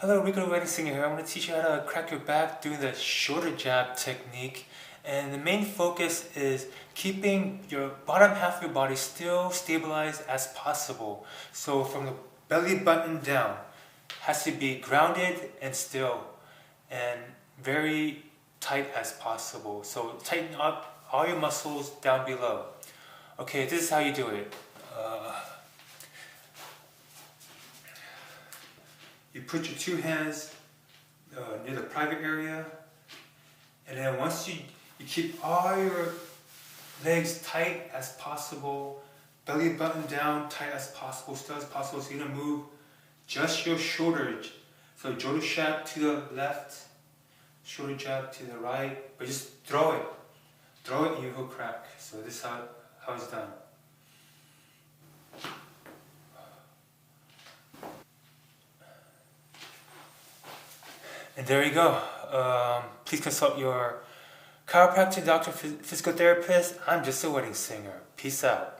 Hello, Rico Wedding Singer here. I'm going to teach you how to crack your back doing the shoulder jab technique. And the main focus is keeping your bottom half of your body still stabilized as possible. So from the belly button down, has to be grounded and still and very tight as possible. So tighten up all your muscles down below. Okay, this is how you do it. You put your two hands near the private area, and then once you keep all your legs tight as possible, belly button down tight as possible, still as possible, so you're going to move just your shoulders. So shoulder jab to the left, shoulder jab to the right, but just throw it and you will crack. So this is how it's done. And there you go. Please consult your chiropractor, doctor, physical therapist. I'm just a wedding singer. Peace out.